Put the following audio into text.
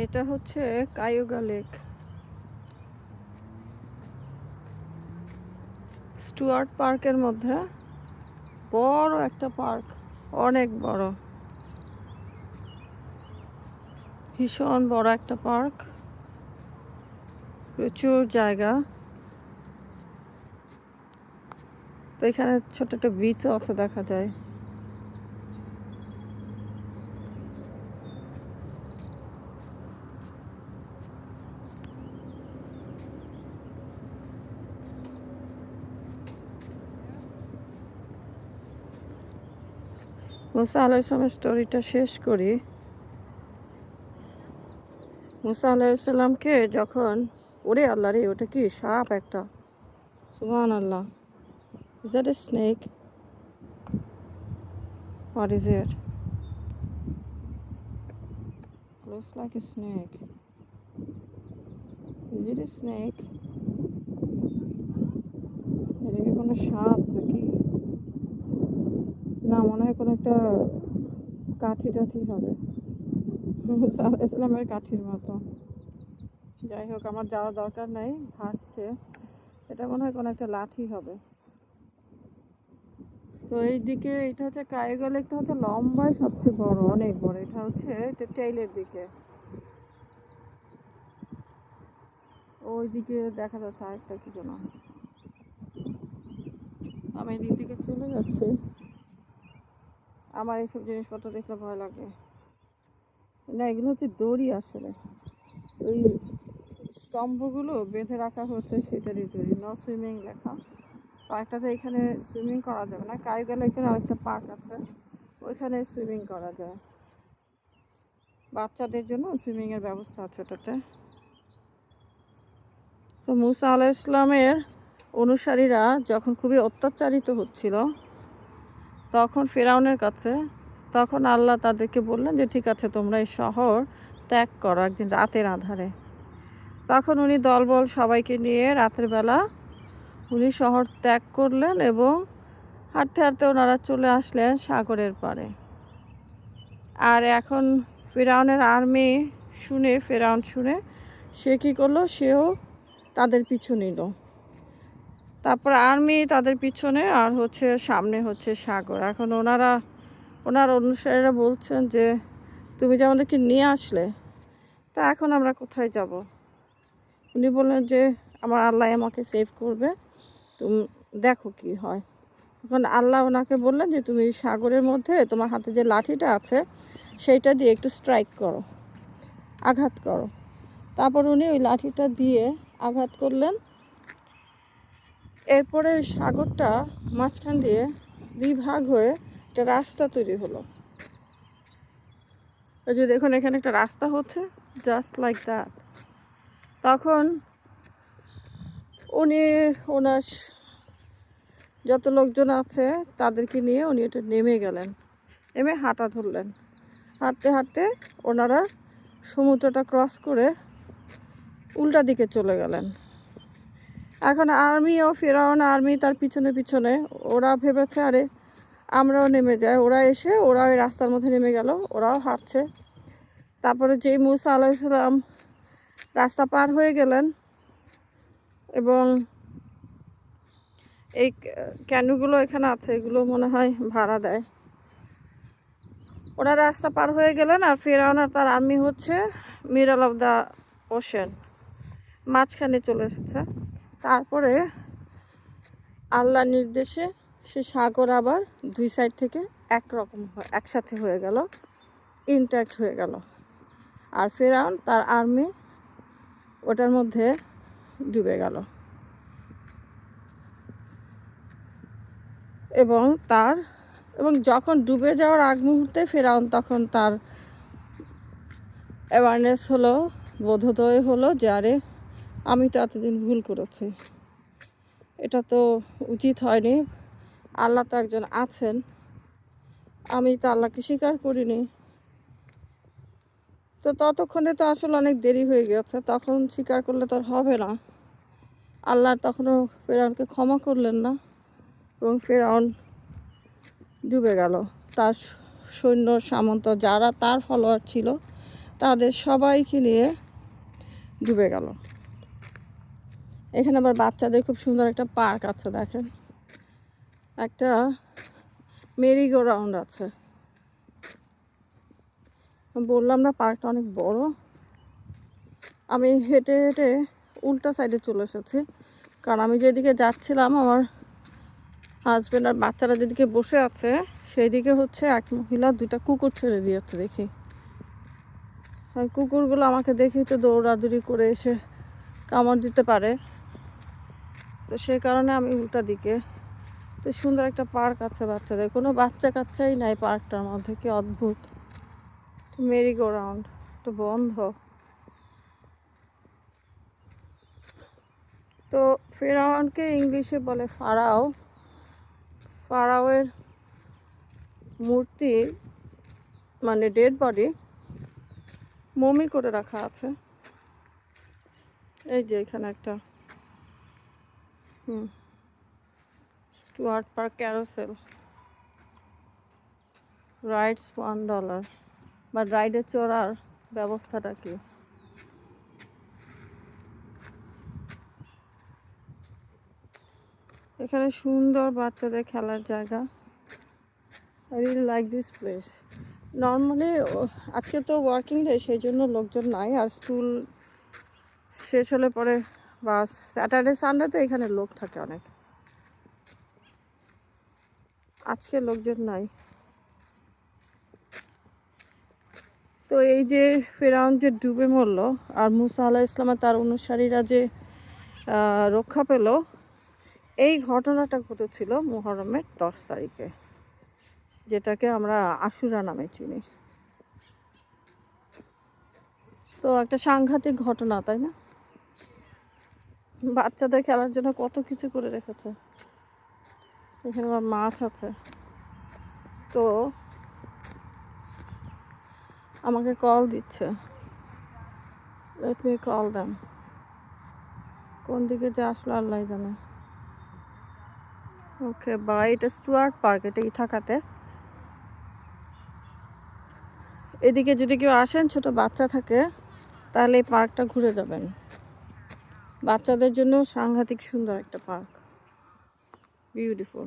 এটা হচ্ছে কায়ুগা lake, Stewart পার্কের মধ্যে বড় একটা পার্ক, অনেক বড়, ভীষণ বড় একটা পার্ক, প্রচুর জায়গা। তো এখানে ছোট একটা বিচ আছে দেখা যায়। মুসা আলাইহিসসালামের স্টোরিটা শেষ করি। মুসা আলাইহিসসালামকে যখন, ওরে আল্লাহ রে, ওটা কি সাপ একটা, সুবহানাল্লাহ, is that a snake? What is it? Looks like a snake. Is it a snake? এটা কি কোনো সাপ নাকি? না, মনে হয় কোনো একটা কাঠি টাঠি হবে, মুসা আলাইহিসসালামের কাঠির মতো। যাই হোক, আমার যাওয়ার দরকার নাই, ভাসছে। এটা মনে হয় কোনো একটা লাঠি হবে। তো এইদিকে এটা হচ্ছে কায়ুগা লেকটা, হচ্ছে লম্বায় সবচেয়ে বড়, অনেক বড়। এটা হচ্ছে এটা টেইলের দিকে, ওইদিকে দেখা যাচ্ছে আরেকটা কি যেন। আমি এদিক থেকে চলে যাচ্ছি। আমার এইসব জিনিসপত্র দেখলে ভয় লাগে। না, এগুলো হচ্ছে দড়ি আসলে, ওই স্তম্ভগুলো বেঁধে রাখা হচ্ছে সেটারই দড়ি। নো সুইমিং লেখা। পার্কটাতে এখানে সুইমিং করা যাবে না। কায়ুগা লেকের আরেকটা পার্ক আছে, ওইখানে সুইমিং করা যায়, বাচ্চাদের জন্য সুইমিংয়ের ব্যবস্থা আছে ওটাতে। তো মুসা আলাইহিসসালামের অনুসারীরা যখন খুবই অত্যাচারিত হচ্ছিল তখন ফেরাউনের কাছে, তখন আল্লাহ তাদেরকে বললেন যে ঠিক আছে, তোমরা এই শহর ত্যাগ করো একদিন রাতের আধারে। তখন উনি দলবল সবাইকে নিয়ে রাতের বেলা উনি শহর ত্যাগ করলেন এবং হাঁটতে হাঁটতে ওনারা চলে আসলেন সাগরের পাড়ে। আর এখন ফেরাউনের আর্মি ফেরাউন শুনে সে কী করলো, সেও তাদের পিছু নিল। তারপর আর্মি তাদের পিছনে, আর হচ্ছে সামনে হচ্ছে সাগর। এখন ওনার অনুসারীরা বলছেন যে তুমি যে আমাদেরকে নিয়ে আসলে, তা এখন আমরা কোথায় যাব? উনি বললেন যে আমার আল্লাহ আমাকে সেভ করবে, তুমি দেখো কি হয়। তখন আল্লাহ ওনাকে বললেন যে তুমি সাগরের মধ্যে তোমার হাতে যে লাঠিটা আছে সেইটা দিয়ে একটু স্ট্রাইক করো, আঘাত করো। তারপর উনি ওই লাঠিটা দিয়ে আঘাত করলেন। এরপরে সাগরটা মাঝখান দিয়ে দুই ভাগ হয়ে একটা রাস্তা তৈরি হলো। এই যে দেখুন, এখানে একটা রাস্তা হচ্ছে, জাস্ট লাইক দ্যাট। তখন উনি ওনার যত লোকজন আছে তাদেরকে নিয়ে উনি এটা নেমে গেলেন, নেমে হাঁটা ধরলেন। হাঁটতে হাঁটতে ওনারা সমুদ্রটা ক্রস করে উল্টা দিকে চলে গেলেন। এখন ফেরাউন আর্মি তার পিছনে পিছনে। ওরা ভেবেছে আরে আমরাও নেমে যাই, ওরা এসে ওরা ওই রাস্তার মধ্যে নেমে গেল, ওরাও হাঁটছে। তারপরে যেই মুসা আলাইহিসসালাম রাস্তা পার হয়ে গেলেন এবং এই ক্যানুগুলো এখানে আছে, এগুলো মনে হয় ভাড়া দেয়। ওরা রাস্তা পার হয়ে গেলেন আর ফেরাউন আর তার আর্মি হচ্ছে মিডল অফ দ্য ওশেন, মাঝখানে চলে এসেছে। তারপরে আল্লাহর নির্দেশে সে সাগর আবার দুই সাইড থেকে একসাথে হয়ে গেল, ইনট্যাক্ট হয়ে গেল। আর ফেরাউন তার আর্মি ওটার মধ্যে ডুবে গেল এবং যখন ডুবে যাওয়ার আগ মুহূর্তে ফেরাউন তখন তার অ্যাওয়ারনেস হলো, বোধোদয় হলো যে আরে আমি তো এতদিন ভুল করেছি, এটা তো উচিত হয়নি, আল্লাহ তো একজন আছেন, আমি তো আল্লাহকে স্বীকার করিনি। তো ততক্ষণে তো আসলে অনেক দেরি হয়ে গেছে, তখন স্বীকার করলে তো আর হবে না। আল্লাহ তখনও ফেরাউনকে ক্ষমা করলেন না এবং ফেরাউন ডুবে গেল। তার সৈন্য সামন্ত যারা তার ফলোয়ার ছিল তাদের সবাইকে নিয়ে ডুবে গেল। এখানে আবার বাচ্চাদের খুব সুন্দর একটা পার্ক আছে, দেখেন একটা মেরি গো রাউন্ড আছে। বললাম না পার্কটা অনেক বড়। আমি হেঁটে হেঁটে উল্টা সাইডে চলে এসেছি, কারণ আমি যেদিকে যাচ্ছিলাম আমার হাজব্যান্ড আর বাচ্চারা যেদিকে বসে আছে সেই দিকে হচ্ছে এক মহিলা 2টা কুকুর ছেড়ে দিয়েছে দেখি। আর কুকুরগুলো আমাকে দেখেই তো দৌড়াদৌড়ি করে এসে কামড় দিতে পারে, তো সেই কারণে আমি উল্টা দিকে। তো সুন্দর একটা পার্ক আছে বাচ্চাদের, কোনো বাচ্চা কাচ্চাই নাই পার্কটার মধ্যে, কি অদ্ভুত। মেরি গো রাউন্ড তো বন্ধ। তো ফেরাউনকে ইংলিশে বলে ফারাও। ফারাওয়ের মূর্তি মানে ডেড বডি মমি করে রাখা আছে। এই যে এখানে একটা স্টুয়ার্ট পার্ক ক্যারোসেল, রাইডস $1, বা রাইডে চড়ার ব্যবস্থাটা কি। এখানে সুন্দর বাচ্চাদের খেলার জায়গা। I really like this place. Normally আজকে তো ওয়ার্কিং ডে, সেই জন্য লোকজন নাই, আর স্কুল শেষ হলে পরে বা স্যাটারডে সানডে তো এখানে লোক থাকে অনেক। আজকে লোকজন নাই। তো এই যে ফেরাউন যে ডুবে মরল আর মুসা আলাইহিস ইসলাম তার অনুসারীরা যে রক্ষা পেল, এই ঘটনাটা ঘটেছিল মুহররমের 10 তারিখে, যেটাকে আমরা আশুরা নামে চিনি। তো একটা সাংঘাতিক ঘটনা, তাই না? বাচ্চাদের খেলার জন্য কত কিছু করে রেখেছে। এখানে আবার মাছ আছে। তো আমাকে কল দিচ্ছে, লেট মি কল দেম। কোন দিকে যে আসলো আল্লাহ জানে। Okay bye. এটা স্টুয়ার্ট পার্ক, এটা ইথাকাতে। এদিকে যদি কেউ আসেন ছোট বাচ্চা থাকে তাহলে এই পার্কটা ঘুরে যাবেন। বাচ্চাদের জন্য সাংঘাতিক সুন্দর একটা পার্ক, বিউটিফুল।